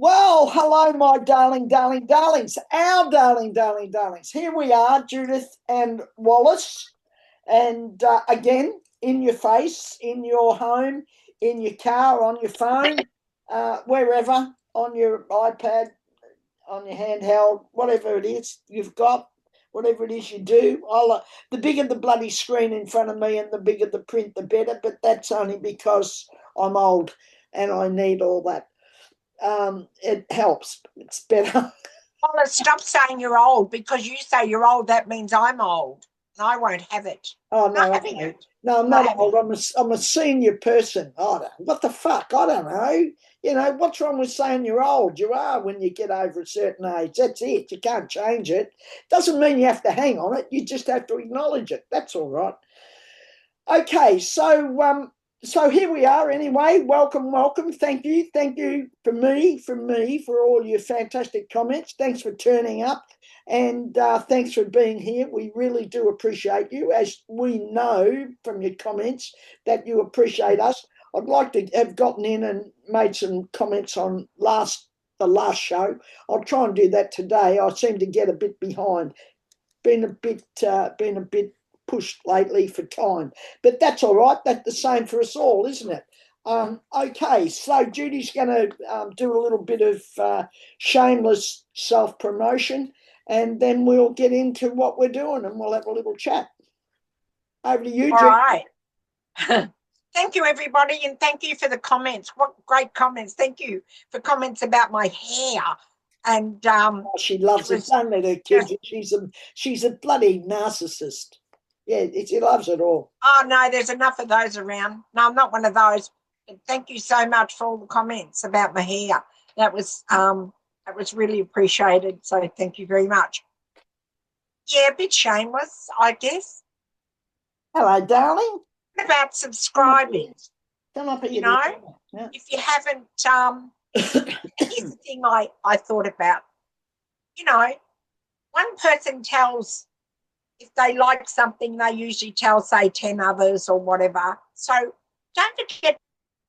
Well, hello, my darlings, our darlings. Here we are, Judith and Wallace, and again, in your face, in your home, in your car, on your phone, wherever, on your iPad, on your handheld, whatever it is you've got, whatever it is you do. The bigger the bloody screen in front of me and the bigger the print, the better, but that's only because I'm old and I need all that. It helps. It's better. Well, stop saying you're old because you say you're old. That means I'm old and I won't have it. Oh I'm not no, having okay. it. No, I'm I'm not not having old. it. I'm a senior person. What the fuck? I don't know. What's wrong with saying you're old? You are when you get over a certain age. That's it. You can't change it. Doesn't mean you have to hang on it. You just have to acknowledge it. That's all right. Okay, so here we are anyway. Welcome. Thank you for all your fantastic comments. Thanks for turning up and thanks for being here. We really do appreciate you, as we know from your comments that you appreciate us. I'd like to have gotten in and made some comments on the last show. I'll try and do that today. I seem to get a bit behind, been a bit pushed lately for time, but that's all right. That's the same for us all, isn't it? Okay, so Judy's going to do a little bit of shameless self promotion, and then we'll get into what we're doing, and we'll have a little chat. Over to you, All Judy. right. Thank you, everybody, and thank you for the comments. What great comments. Thank you for comments about my hair. And She loves it. Don't let her kid. She's a bloody narcissist. Yeah, she loves it all. oh no, there's enough of those around. No, I'm not one of those. But thank you so much for all the comments about my hair. That was really appreciated. So thank you very much. Yeah, a bit shameless, I guess. Hello, darling. What about subscribing? Come up here. You know, Yeah. if you haven't, here's the thing I thought about. One person tells, if they like something, they usually tell, say, 10 others or whatever. So don't forget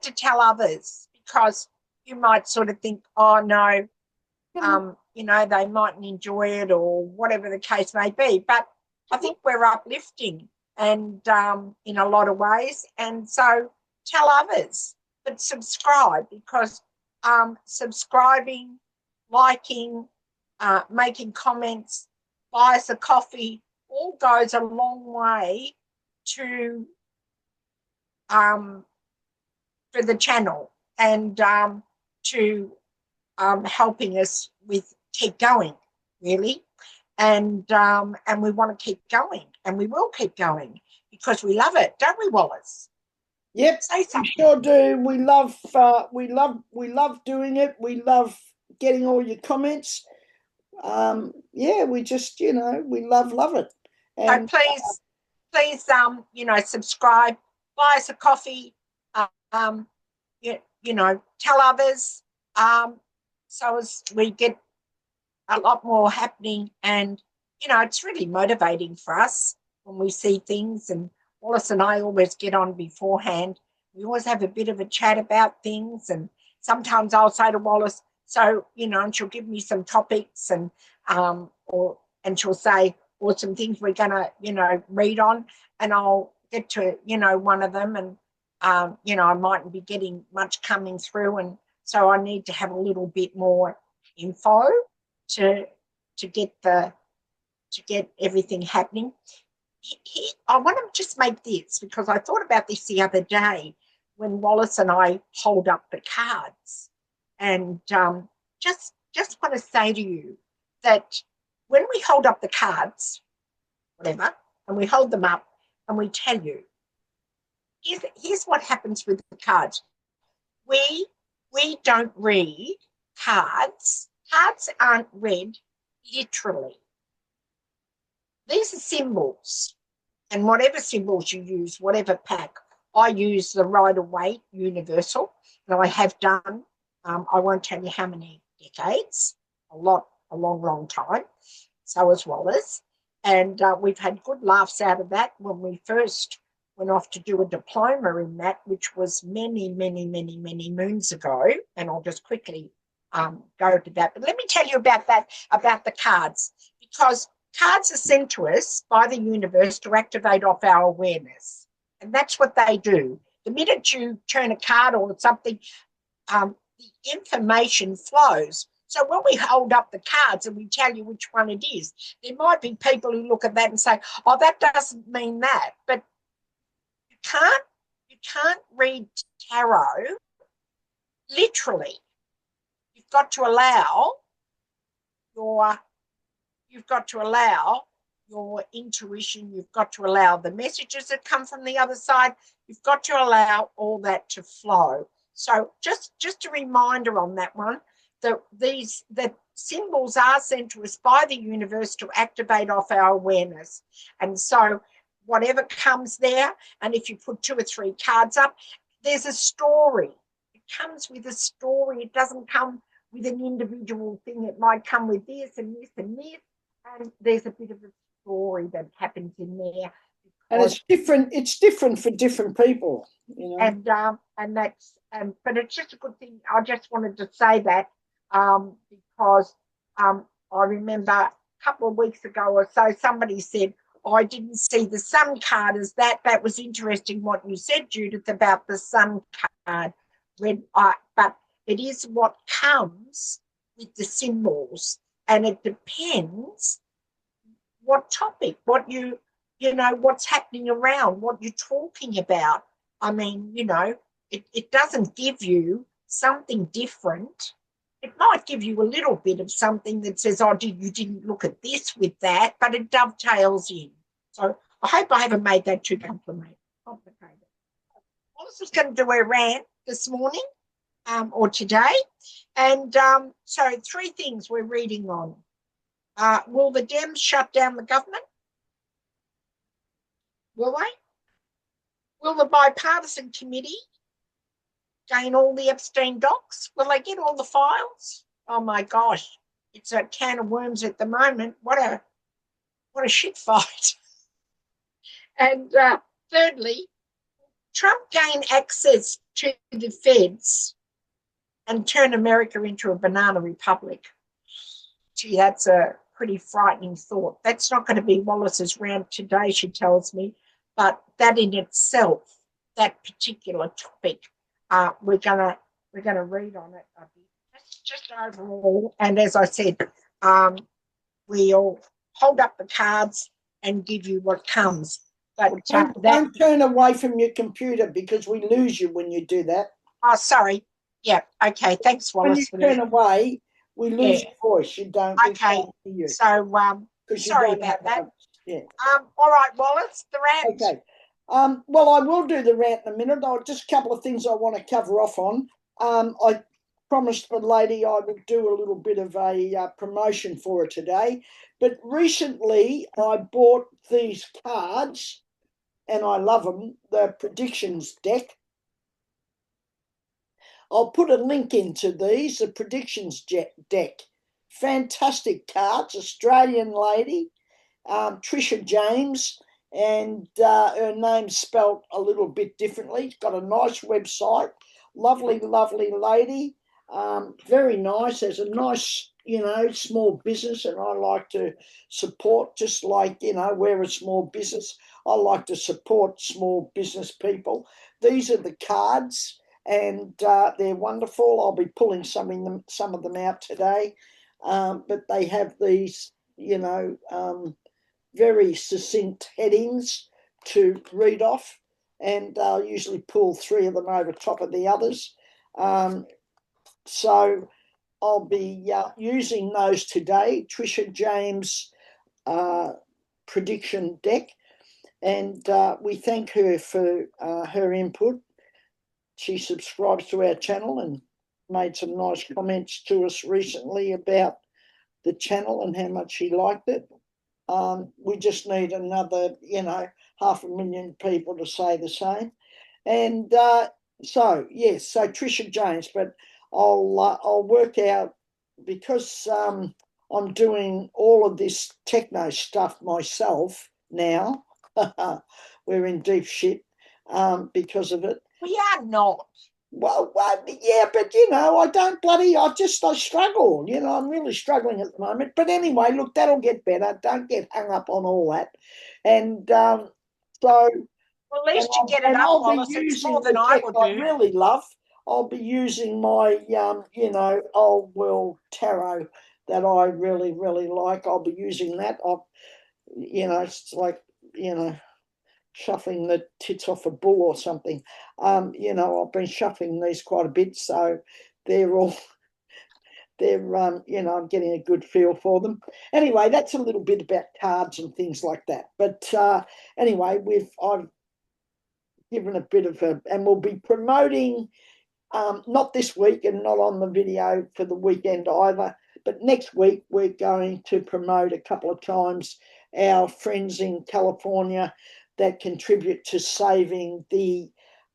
to tell others, because you might sort of think, oh, no, they mightn't enjoy it or whatever the case may be. But I think we're uplifting and in a lot of ways. And so tell others, but subscribe, because subscribing, liking, making comments, buy us a coffee, all goes a long way to for the channel and to helping us with keep going, really. And we want to keep going, and we will keep going because we love it, don't we, Wallace? Yep, Say something. we sure do. We love doing it. We love getting all your comments. Yeah, we just we love it. And So please subscribe, buy us a coffee, um, tell others, so as we get a lot more happening. And it's really motivating for us when we see things. And Wallace and I always get on beforehand. We always have a bit of a chat about things, and sometimes I'll say to Wallace, so and she'll give me some topics, and she'll say, or some things we're gonna read on, and I'll get to one of them, and I mightn't be getting much coming through, and so I need to have a little bit more info to get everything happening. I want to just make this, because I thought about this the other day when Wallace and I hold up the cards, and just want to say to you that when we hold up the cards, whatever, and we hold them up and we tell you, here's what happens with the cards. We don't read cards. Cards aren't read literally. These are symbols, and whatever symbols you use, whatever pack. I use the Rider-Waite Universal, and I have done, I won't tell you how many decades, a long time. So as Wallace. And we've had good laughs out of that when we first went off to do a diploma in that, which was many moons ago. And I'll just quickly go to that. But let me tell you about the cards, because cards are sent to us by the universe to activate off our awareness. And that's what they do. The minute you turn a card or something, the information flows. So when we hold up the cards and we tell you which one it is, there might be people who look at that and say, oh, that doesn't mean that. But you can't read tarot literally. You've got to allow your intuition, you've got to allow the messages that come from the other side, you've got to allow all that to flow. So just a reminder on that one, that symbols are sent to us by the universe to activate off our awareness. And so whatever comes there, and if you put 2 or 3 cards up, there's a story. It comes with a story. It doesn't come with an individual thing. It might come with this and this and this, and there's a bit of a story that happens in there. And it's different for different people, you know. And that's but it's just a good thing. I just wanted to say that because I remember a couple of weeks ago or so, somebody said, oh, I didn't see the sun card as that. That was interesting what you said, Judith, about the sun card. But it is what comes with the symbols, and it depends what topic, what you know, what's happening around, what you're talking about. I mean, you know, it doesn't give you something different. It might give you a little bit of something that says, oh, you didn't look at this with that, but it dovetails in. So I hope I haven't made that too complicated. Wallace is going to do a rant this morning or today. And so 3 things we're reading on. Will the Dems shut down the government? Will they? Will the bipartisan committee gain all the Epstein docs? Will they get all the files? Oh my gosh, it's a can of worms at the moment. What a shit fight. And thirdly, Trump gain access to the feds and turn America into a banana republic. Gee, that's a pretty frightening thought. That's not going to be Wallace's rant today, she tells me, but that in itself, that particular topic, we're gonna read on it. Just overall, and as I said, we'll hold up the cards and give you what comes. But don't turn away from your computer, because we lose you when you do that. Oh, sorry. Yeah. Okay. Thanks, Wallace. When you turn away, we lose your voice. You don't. Okay. You. So sorry about that. Yeah. All right, Wallace. The rant. Okay. Well, I will do the rant in a minute. Just a couple of things I want to cover off on. I promised the lady I would do a little bit of a promotion for her today. But recently I bought these cards, and I love them, the predictions deck. I'll put a link into these, the predictions deck. Fantastic cards, Australian lady, Trisha James, and her name's spelt a little bit differently. It's got a nice website, lovely, lovely lady, very nice. There's a nice, small business, and I like to support, just like, we're a small business. I like to support small business people. These are the cards, and they're wonderful. I'll be pulling some of them out today, but they have these, very succinct headings to read off, and I'll usually pull 3 of them over top of the others. So I'll be using those today, Trisha James prediction deck, and we thank her for her input. She subscribes to our channel and made some nice comments to us recently about the channel and how much she liked it. We just need another, 500,000 people to say the same. And so Trisha James, but I'll work out, because I'm doing all of this techno stuff myself now. We're in deep shit because of it. We are not. Well, yeah, but I don't I struggle. I'm really struggling at the moment. But anyway, look, that'll get better. Don't get hung up on all that. And so, Well, at least you get it and up, I'll be Wallace. It's more using than the I deck would I do. really love. I'll be using my, old world tarot that I really, really like. I'll be using that. It's like, you know, shuffling the tits off a bull or something. I've been shuffling these quite a bit, so they're all I'm getting a good feel for them. Anyway, that's a little bit about cards and things like that. But anyway, I've given a bit of and we'll be promoting not this week and not on the video for the weekend either, but next week we're going to promote a couple of times our friends in California that contribute to saving the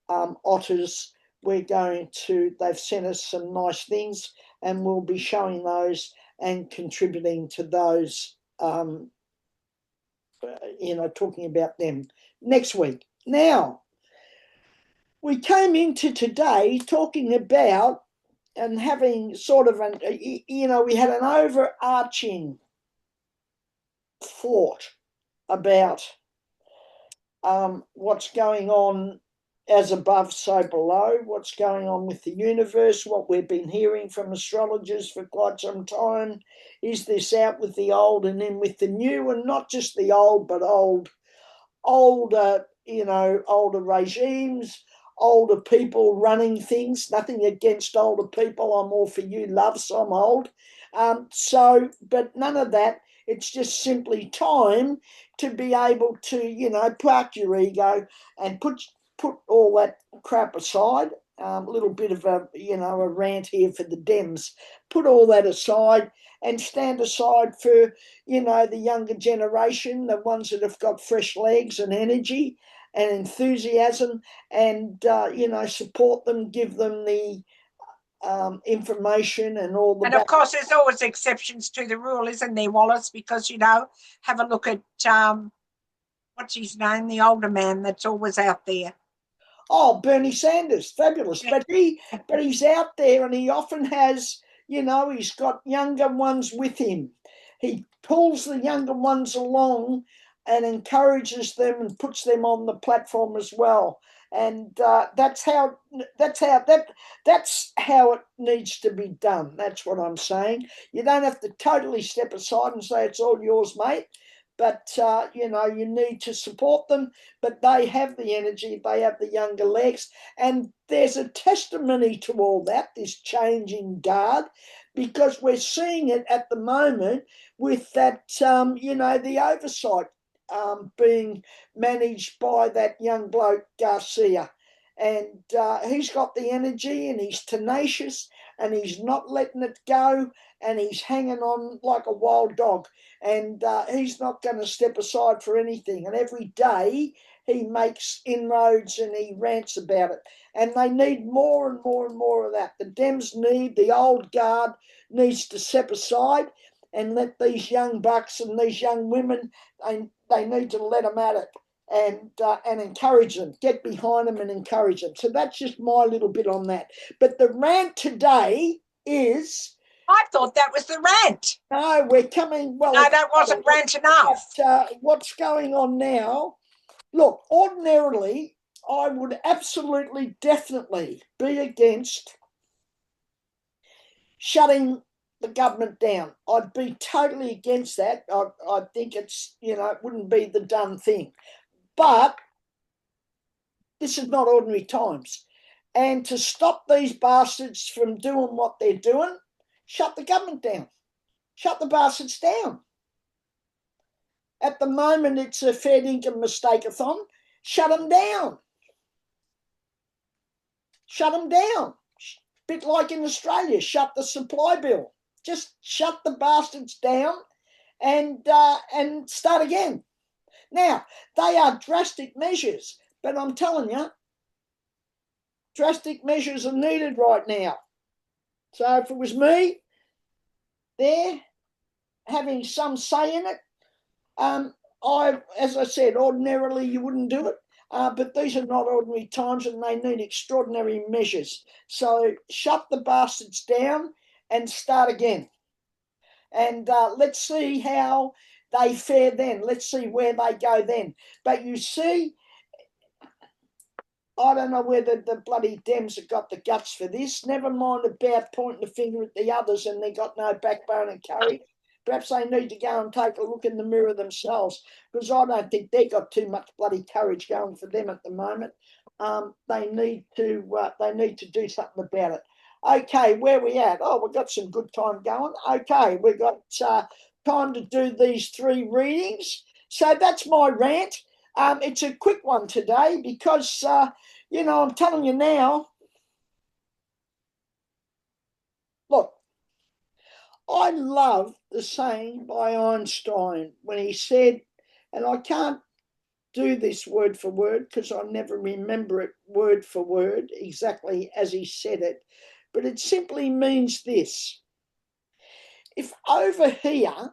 otters. They've sent us some nice things and we'll be showing those and contributing to those, talking about them next week. Now, we came into today talking about and having sort of we had an overarching thought about what's going on as above, so below, what's going on with the universe, what we've been hearing from astrologers for quite some time. Is this out with the old and in with the new, and not just the old, but older regimes, older people running things. Nothing against older people. I'm all for you, love, so I'm old. But none of that. It's just simply time to be able to, park your ego and put all that crap aside. A little bit of a rant here for the Dems. Put all that aside and stand aside for the younger generation, the ones that have got fresh legs and energy and enthusiasm, and support them, give them the information and all the And of course, there's always exceptions to the rule, isn't there, Wallace? Because, have a look at what's his name, the older man that's always out there. Oh, Bernie Sanders, fabulous. Yeah. But he's out there and he often has, he's got younger ones with him. He pulls the younger ones along and encourages them and puts them on the platform as well. And that's how it needs to be done. That's what I'm saying. You don't have to totally step aside and say it's all yours, mate. But you need to support them. But they have the energy, they have the younger legs, and there's a testimony to all that. This changing guard, because we're seeing it at the moment with that, the oversight being managed by that young bloke Garcia. And he's got the energy and he's tenacious and he's not letting it go and he's hanging on like a wild dog. And he's not going to step aside for anything. And every day he makes inroads and he rants about it. And they need more and more and more of that. The Dems the old guard needs to step aside and let these young bucks and these young women, they need to let them at it and encourage them, get behind them and encourage them. So that's just my little bit on that. But the rant today is... I thought that was the rant. No, we're coming... Well, no, that wasn't rant enough. But what's going on now... Look, ordinarily, I would absolutely, definitely be against shutting the government down. I'd be totally against that. I think it's, it wouldn't be the done thing. But this is not ordinary times. And to stop these bastards from doing what they're doing, shut the government down. Shut the bastards down. At the moment, it's a fair income mistake-a-thon. Shut them down. Shut them down. Bit like in Australia, shut the supply bill. Just shut the bastards down and start again. Now, they are drastic measures, but I'm telling you, drastic measures are needed right now. So if it was me there having some say in it, as I said, ordinarily you wouldn't do it. but these are not ordinary times and they need extraordinary measures. So shut the bastards down and start again. And let's see how they fare then. Let's see where they go then. But you see, I don't know whether the bloody Dems have got the guts for this. Never mind about pointing the finger at the others and they got no backbone and courage. Perhaps they need to go and take a look in the mirror themselves, because I don't think they've got too much bloody courage going for them at the moment. They need to do something about it. Okay, where we at? Oh, we've got some good time going. Okay, we've got time to do these 3 readings. So that's my rant. It's a quick one today because, I'm telling you now, look, I love the saying by Einstein when he said, and I can't do this word for word because I never remember it word for word exactly as he said it, but it simply means this. If over here,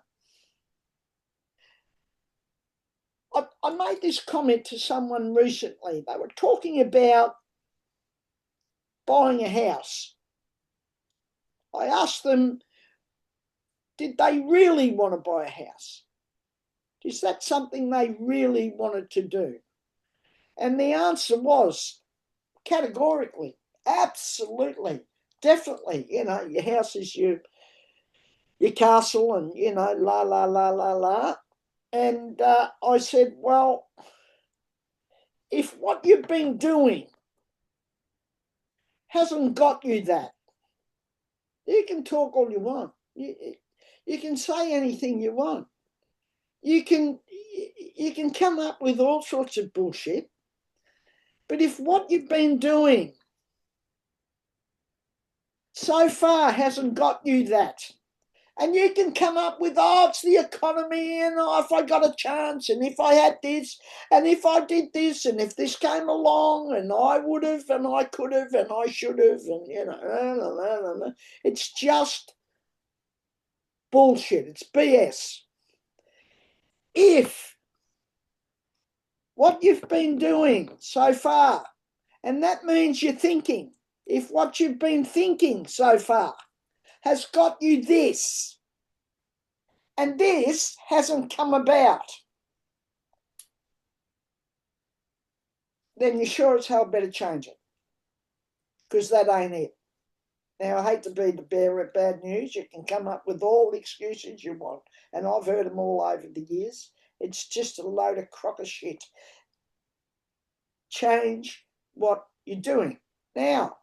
I made this comment to someone recently. They were talking about buying a house. I asked them, did they really want to buy a house? Is that something they really wanted to do? And the answer was categorically, absolutely, definitely. Your house is your castle and, la, la, la, la, la. And I said, well, if what you've been doing hasn't got you that, you can talk all you want. You can say anything you want. You can come up with all sorts of bullshit. But if what you've been doing so far hasn't got you that, and you can come up with, oh, it's the economy, and oh, if I got a chance, and if I had this, and if I did this, and if this came along, and I would have, and I could have, and I should have, and it's just bullshit. It's BS. If what you've been doing so far, and that means you're thinking, if what you've been thinking so far has got you this, and this hasn't come about, then you sure as hell better change it, because that ain't it. Now, I hate to be the bearer of bad news. You can come up with all the excuses you want, and I've heard them all over the years. It's just a load of crock of shit. Change what you're doing. Now,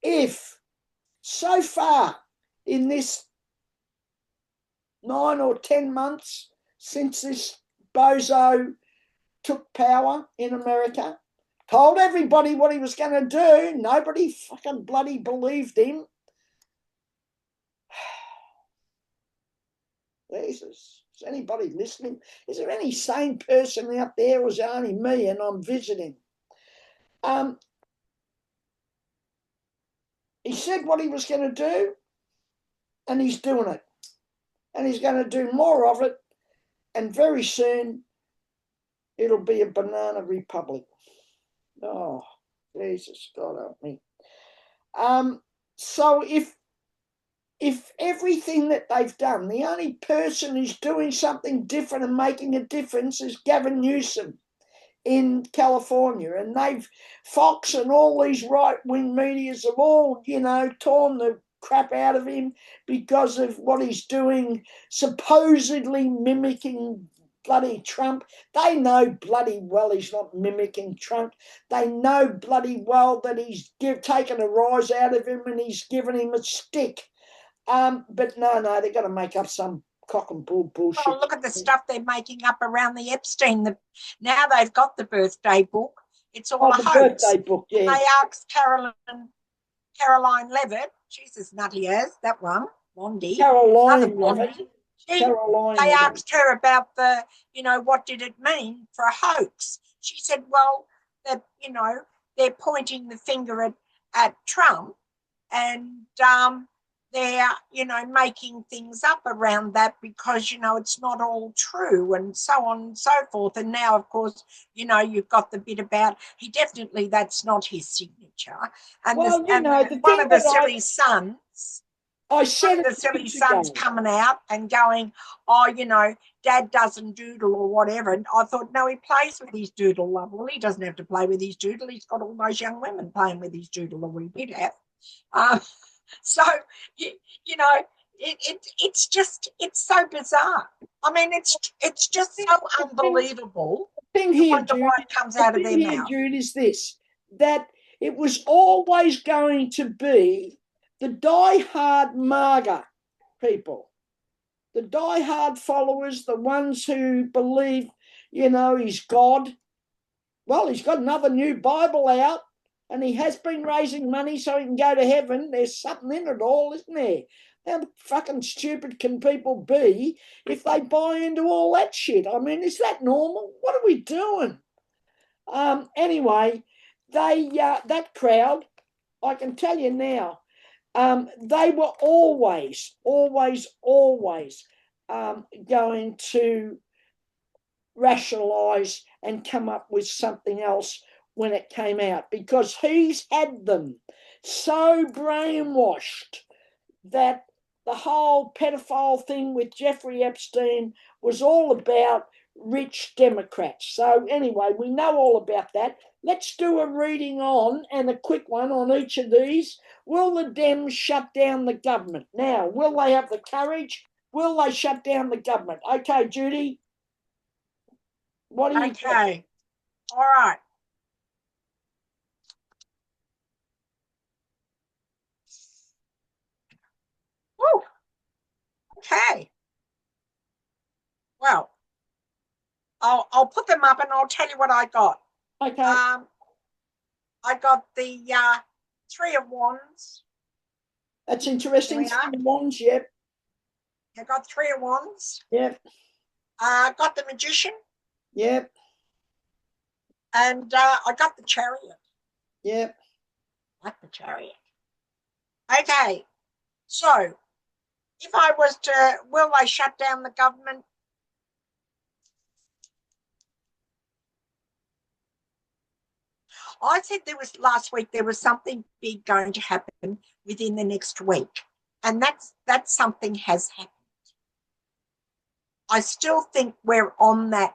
if so far in this 9 or 10 months since this bozo took power in America, told everybody what he was going to do, nobody fucking bloody believed him. Jesus, is anybody listening? Is there any sane person out there, or is it only me and I'm visiting? He said what he was going to do, and he's doing it. And he's going to do more of it, and very soon it'll be a banana republic. Oh, Jesus, God help me. So if everything that they've done, the only person who's doing something different and making a difference is Gavin Newsom in California, and Fox and all these right-wing medias have all, torn the crap out of him because of what he's doing, supposedly mimicking bloody Trump. They know bloody well he's not mimicking Trump. They know bloody well that he's taken a rise out of him and he's given him a stick. But no, they've got to make up some cock and bull bullshit. Oh, look at the stuff they're making up around the Epstein. Now they've got the birthday book. It's all a hoax. Birthday book, yeah. They asked Caroline Levitt, Jesus nutty as that one, Blondie. Caroline Levitt. They asked her about what did it mean for a hoax? She said, well, that, they're pointing the finger at Trump, and they're, making things up around that because, it's not all true and so on and so forth. And now, of course, you've got the bit about that's not his signature. And this Well, and the one thing of the that silly sons, I one said of the it silly weeks sons ago. coming out and going, oh, Dad doesn't doodle or whatever. And I thought, no, he plays with his doodle, love. Well, he doesn't have to play with his doodle. He's got all those young women playing with his doodle, or we did have. So, you know, it's so bizarre. I mean, it's just so unbelievable Thing to here, wonder Jude, why it comes out of their mouth. Is this, that it was always going to be the die-hard MAGA people, the die-hard followers, the ones who believe, he's God. Well, he's got another new Bible out, and he has been raising money so he can go to heaven. There's something in it all, isn't there? How fucking stupid can people be if they buy into all that shit? I mean, is that normal? What are we doing? Anyway, that crowd, I can tell you now, they were always, always, always going to rationalise and come up with something else when it came out, because he's had them so brainwashed that the whole pedophile thing with Jeffrey Epstein was all about rich Democrats. So anyway, we know all about that. Let's do a reading on and a quick one on each of these. Will the Dems shut down the government? Now, will they have the courage? Will they shut down the government? Okay, Judy, what do you think? Okay, all right. Woo. Okay. Well, I'll put them up and I'll tell you what I got. Okay, I got the Three of Wands. that's There interesting. we are. Three wands, yep, I got Three of Wands. yep, Got the Magician, yep, and I got the Chariot. yep. I like the Chariot. Okay, so if I was to, will they shut down the government? I said last week there was something big going to happen within the next week, and that something has happened. I still think we're on that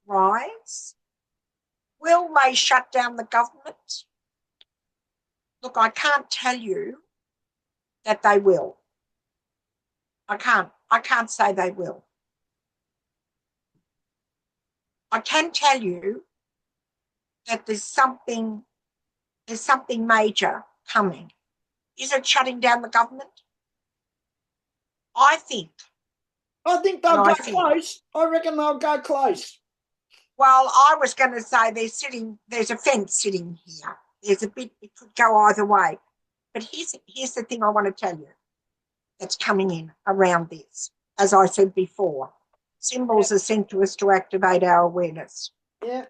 rise. Will they shut down the government? Look, I can't tell you that they will. I can't say they will. I can tell you that there's something major coming. Is it shutting down the government? I think, I think and they'll I go feel. close. I reckon they'll go close. Well, I was going to say there's a fence sitting here. There's a bit, it could go either way. But here's the thing I want to tell you that's coming in around this. As I said before, symbols are sent to us to activate our awareness. Yeah.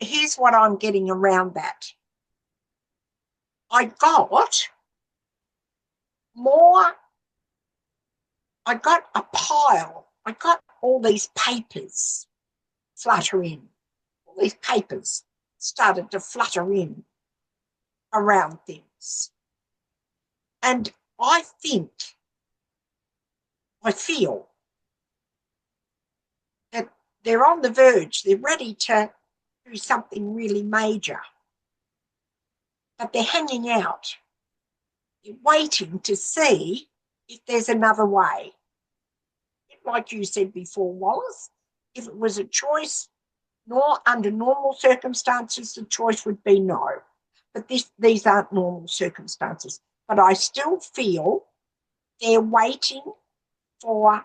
Here's what I'm getting around that. I got more, I got a pile, I got all these papers flutter in. All these papers started to flutter in around things. And I feel that they're on the verge, they're ready to do something really major. But they're hanging out, they're waiting to see if there's another way. Like you said before, Wallace, if it was a choice, under normal circumstances, the choice would be no. But these aren't normal circumstances. But I still feel they're waiting for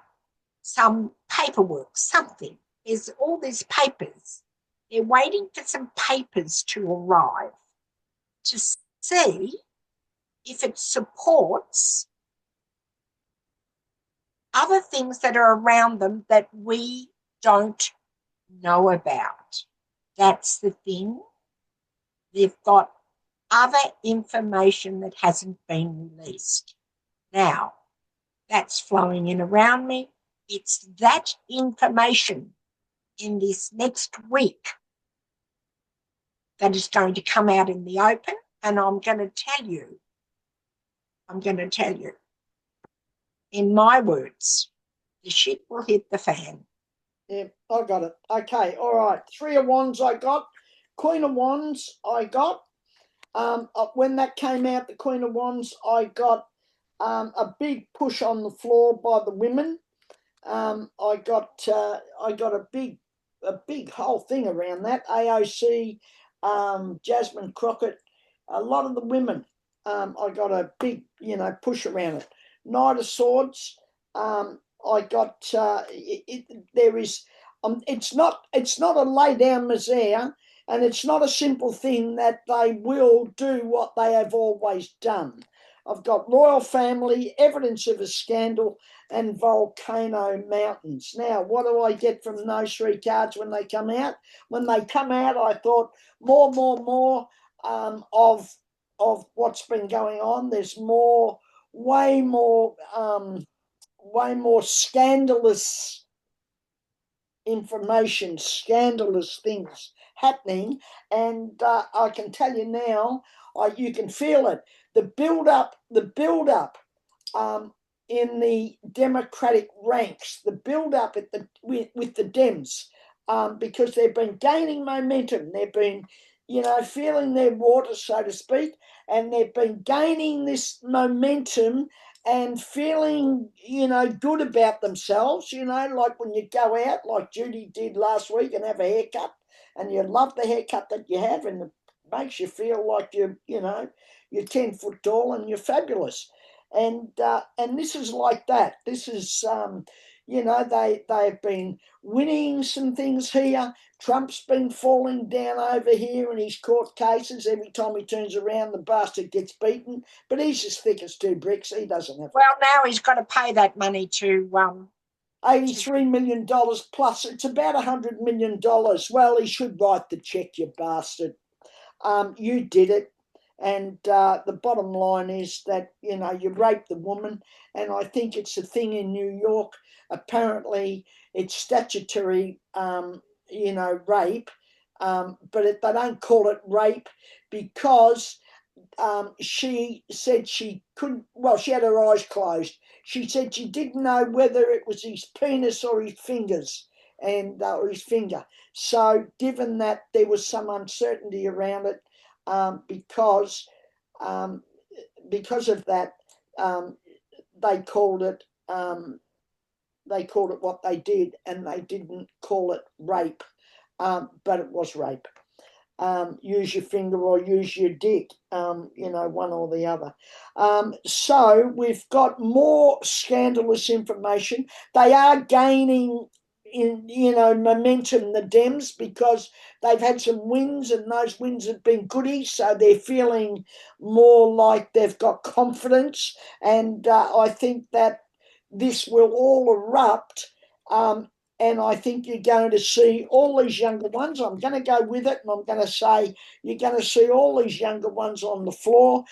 some paperwork, something. There's all these papers. They're waiting for some papers to arrive to see if it supports other things that are around them that we don't know about. That's the thing. They've got other information that hasn't been released. Now, that's flowing in around me. It's that information in this next week that is going to come out in the open, and I'm going to tell you, in my words, the shit will hit the fan. Yeah, I got it. Okay, all right. Three of Wands I got. Queen of Wands I got. When that came out, the Queen of Wands, I got a big push on the floor by the women. I got a big whole thing around that. AOC, Jasmine Crockett, a lot of the women. I got a big push around it. Knight of Swords. I got there is. It's not a lay down misère, and it's not a simple thing that they will do what they have always done. I've got royal family, evidence of a scandal, and volcano mountains. Now, what do I get from those three cards when they come out? When they come out, I thought more of what's been going on. There's way more scandalous information, scandalous things happening, and I can tell you now, you can feel it. The build up in the Democratic ranks, the build up with the Dems, because they've been gaining momentum. They've been, feeling their water, so to speak, and they've been gaining this momentum and feeling, good about themselves, like when you go out, like Judy did last week, and have a haircut, and you love the haircut that you have, and it makes you feel like you're 10 foot tall and you're fabulous. And this is like that. This is, they've been winning some things here. Trump's been falling down over here in his court cases. Every time he turns around, the bastard gets beaten. But he's as thick as two bricks. He doesn't have. Well, now he's got to pay that money to $83 million plus. It's about $100 million. Well, he should write the check, you bastard. You did it. And the bottom line is that, you raped the woman. And I think it's a thing in New York. Apparently, it's statutory, rape. But they don't call it rape because she said she couldn't, well, she had her eyes closed. She said she didn't know whether it was his penis or his fingers or his finger. So given that there was some uncertainty around it, because of that, they called it what they did, and they didn't call it rape, but it was rape. Use your finger or use your dick, one or the other. So we've got more scandalous information. They are gaining momentum, the Dems, because they've had some wins, and those wins have been goodies, so they're feeling more like they've got confidence, and I think that this will all erupt, and I think you're going to see all these younger ones. I'm going to go with it, and I'm going to say you're going to see all these younger ones on the floor,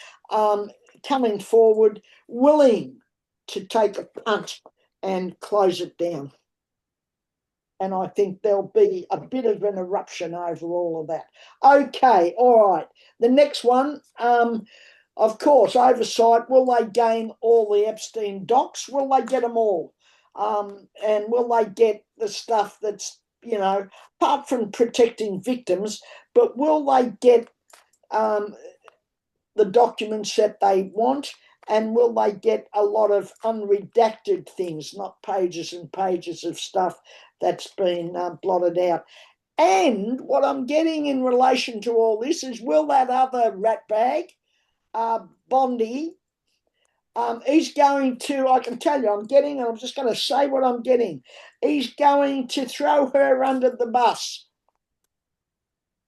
coming forward, willing to take a punt and close it down. And I think there'll be a bit of an eruption over all of that. Okay, all right. The next one, of course, oversight. Will they gain all the Epstein docs? Will they get them all? And will they get the stuff that's, apart from protecting victims, but will they get the documents that they want? And will they get a lot of unredacted things, not pages and pages of stuff that's been blotted out? And what I'm getting in relation to all this is, will that other ratbag, Bondi, he's going to, I can tell you, and I'm just going to say what I'm getting. He's going to throw her under the bus.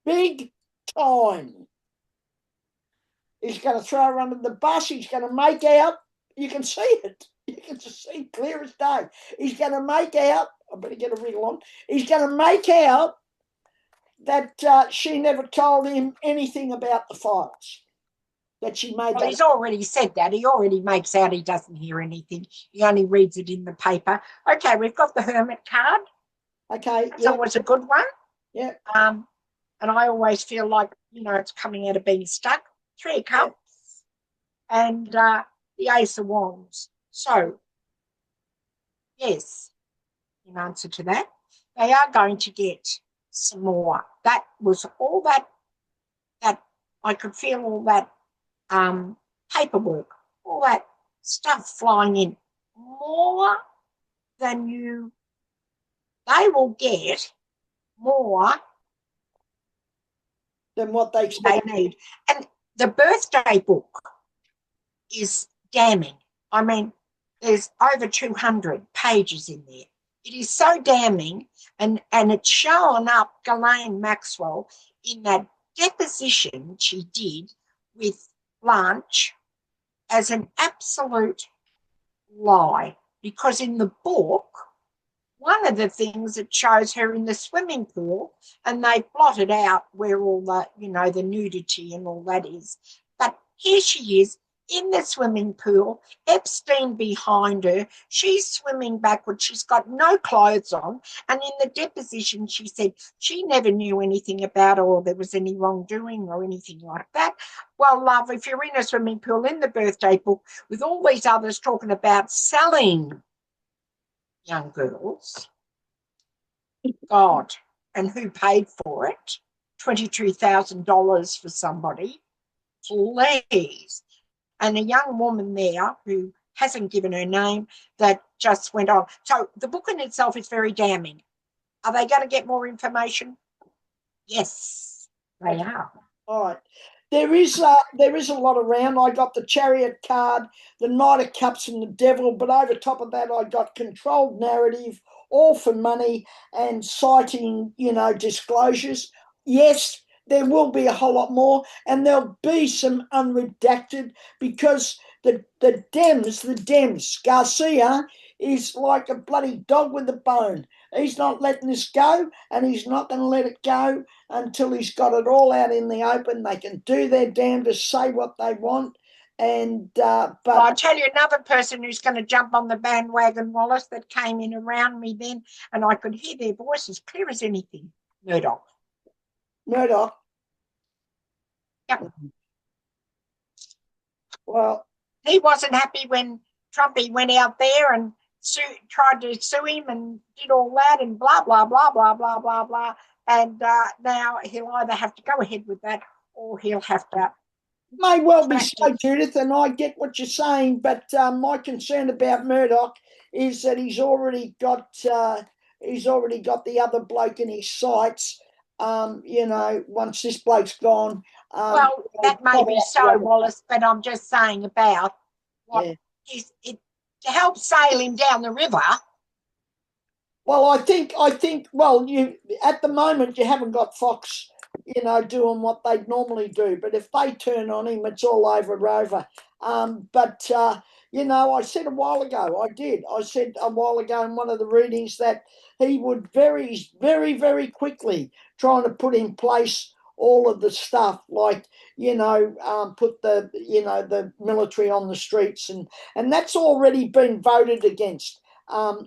Big time. He's going to throw her under the bus. He's going to make out, you can see it. You can just see clear as day. He's going to make out, I better get a wriggle on. He's going to make out that she never told him anything about the files. that she made Well, that. he's already said that. He already makes out he doesn't hear anything. He only reads it in the paper. Okay, we've got the hermit card. Okay, That's yeah, always a good one. yeah, And I always feel like, it's coming out of being stuck. Three of yeah. Cups and the Ace of Wands. So, yes, in answer to that, they are going to get some more. That was all that I could feel all that paperwork, all that stuff flying in. More than they will get more Than what they than they expect. need. And the birthday book is damning. I mean, there's over 200 pages in there. It is so damning, and it's showing up Ghislaine Maxwell in that deposition she did with Blanche as an absolute lie. Because in the book, one of the things it shows her in the swimming pool, and they blotted out where all the nudity and all that is. But here she is in the swimming pool, Epstein behind her. She's swimming backwards. She's got no clothes on. And in the deposition, she said she never knew anything about or there was any wrongdoing or anything like that. Well, love, if you're in a swimming pool in the birthday book with all these others talking about selling young girls, God, and who paid for it? $22,000 for somebody, please. And a young woman there who hasn't given her name that just went on. So the book in itself is very damning. Are they going to get more information? Yes, they Okay, are. all right. There is a lot around. I got the Chariot card, the Knight of Cups, and the Devil. But over top of that, I got controlled narrative, all for money, and citing, disclosures. Yes, there will be a whole lot more, and there'll be some unredacted because the Dems, Garcia is like a bloody dog with a bone. He's not letting this go, and he's not going to let it go until he's got it all out in the open. They can do their damnedest, say what they want, and Well, but I'll tell you another person who's going to jump on the bandwagon, Wallace, that came in around me then, and I could hear their voices clear as anything. Murdoch. Murdoch. Yep. Well, He wasn't happy when Trumpy went out there and tried to sue him and did all that and blah, blah, blah, blah, blah, blah, blah. And now he'll either have to go ahead with that or he'll have to may well be so, practice. Judith, and I get what you're saying, but my concern about Murdoch is that he's already got the other bloke in his sights. Once this bloke's gone, Well, that may be so, Wallace, but I'm just saying about what yeah. is it to help sail him down the river. Well, I think. Well, you at the moment you haven't got Fox, doing what they normally do. But if they turn on him, it's all over. But I said a while ago, I said a while ago in one of the readings that he would very, very, very quickly trying to put in place all of the stuff like put the military on the streets, and that's already been voted against.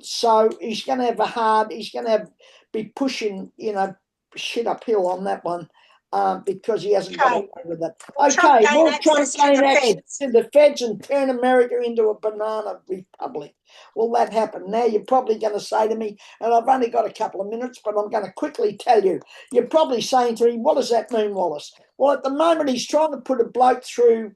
So he's going to he's going to be pushing, shit uphill on that one because he hasn't got Okay. away with it. Will Trump Okay, gain will Trump access to gain the access feds? to the feds and turn America into a banana republic? Will that happen? Now you're probably going to say to me, and I've only got a couple of minutes, but I'm going to quickly tell you, you're probably saying to me, what does that mean, Wallace? Well, at the moment, he's trying to put a bloke through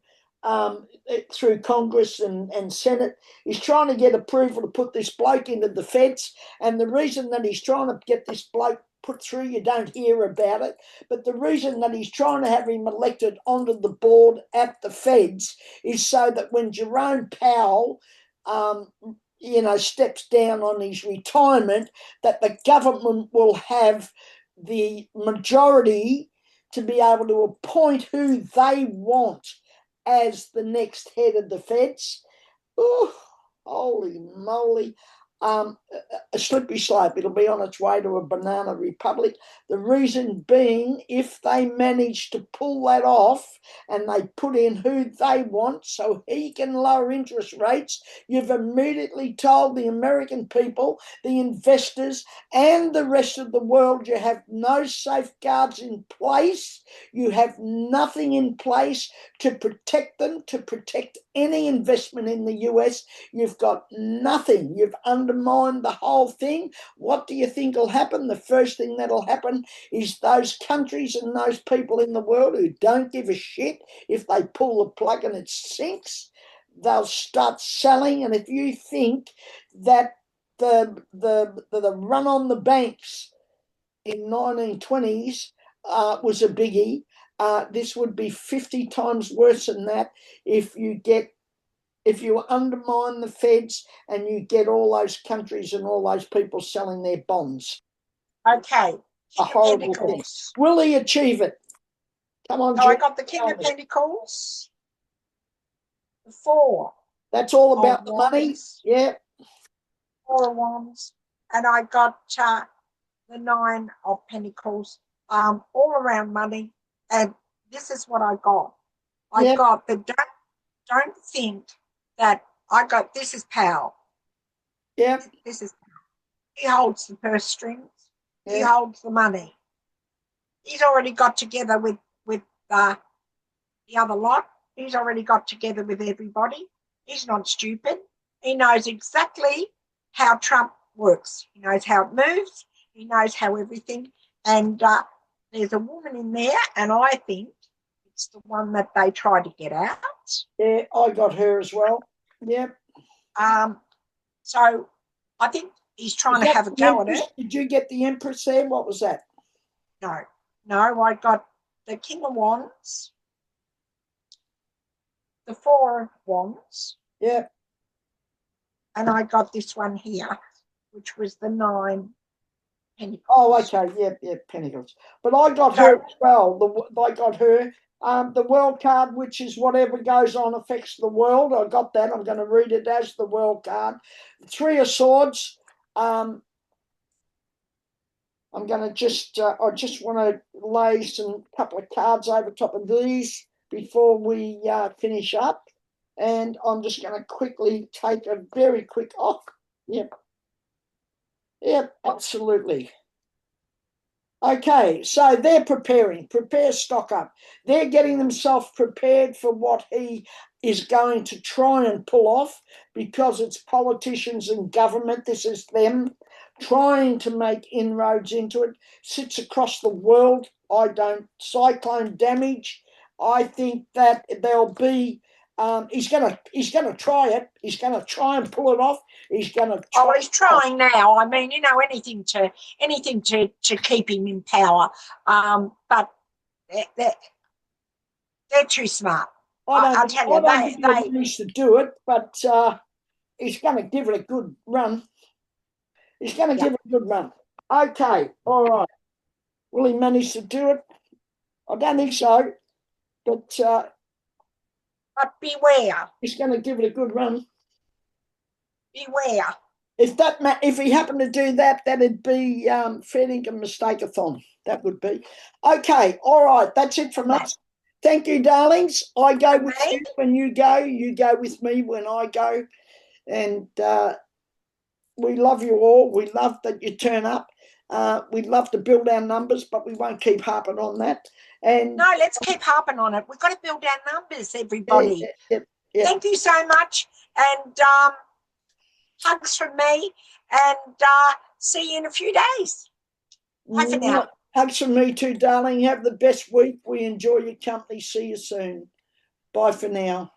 Congress and Senate. He's trying to get approval to put this bloke into the feds. And the reason that he's trying to get this bloke put through, you don't hear about it. But the reason that he's trying to have him elected onto the board at the feds is so that when Jerome Powell, steps down on his retirement, that the government will have the majority to be able to appoint who they want as the next head of the feds. Oh, holy moly. a slippery slope. It'll be on its way to a banana republic. The reason being, if they manage to pull that off and they put in who they want so he can lower interest rates, you've immediately told the American people, the investors, and the rest of the world you have no safeguards in place. You have nothing in place to protect them, to protect any investment in the US. You've got nothing. You've undermined the whole thing. What do you think will happen? The first thing that'll happen is those countries and those people in the world who don't give a shit, if they pull the plug and it sinks, they'll start selling. And if you think that the run on the banks in 1920s was a biggie, this would be 50 times worse than that if you undermine the feds and you get all those countries and all those people selling their bonds. Okay. A horrible thing. Will he achieve it? Come on, so I got the King of Pentacles, the Four. That's all about the money. Yeah. Four of Wands. And I got the Nine of Pentacles, all around money. And this is what I got. I got the don't think that I got this is power. Yeah. This is power. He holds the purse strings. He holds the money. He's already got together with the other lot. He's already got together with everybody. He's not stupid. He knows exactly how Trump works. He knows how it moves. He knows how everything. And there's a woman in there, and I think it's the one that they tried to get out. Yeah, I got her as well. Yeah. So I think he's trying to have a go at it. Did you get the Empress there? What was that? No, I got the King of Wands, the Four of Wands. Yeah. And I got this one here, which was the Nine Pentacles. Oh, okay. Yeah, Pentacles. But I got her as well. I got her. The World card, which is whatever goes on affects the world. I got that. I'm going to read it as the World card. Three of Swords. I'm going to I just want to lay some couple of cards over top of these before we finish up. And I'm just going to quickly take a very quick off. Yep, absolutely. Okay, so they're prepare stock up. They're getting themselves prepared for what he is going to try and pull off, because it's politicians and government. This is them trying to make inroads into it. Sits across the world. Cyclone damage. I think that there'll be. He's gonna try it. He's gonna try and pull it off. He's trying now. I mean, anything to keep him in power. But they're too smart. I tell you, I don't think he needs to do it, but he's going to give it a good run. Give it a good run. Okay, all right. Will he manage to do it? I don't think so, but beware. He's going to give it a good run. Beware. If he happened to do that, that'd be fair income mistake-a-thon. That would be. Okay, all right. That's it from us. Thank you, darlings. I go with you when you go. You go with me when I go. And we love you all. We love that you turn up. We'd love to build our numbers, but we won't keep harping on that. And no, let's keep harping on it. We've got to build our numbers, everybody. Yeah. Thank you so much. And hugs from me. And see you in a few days. Bye for now. Hugs from me too, darling. Have the best week. We enjoy your company. See you soon. Bye for now.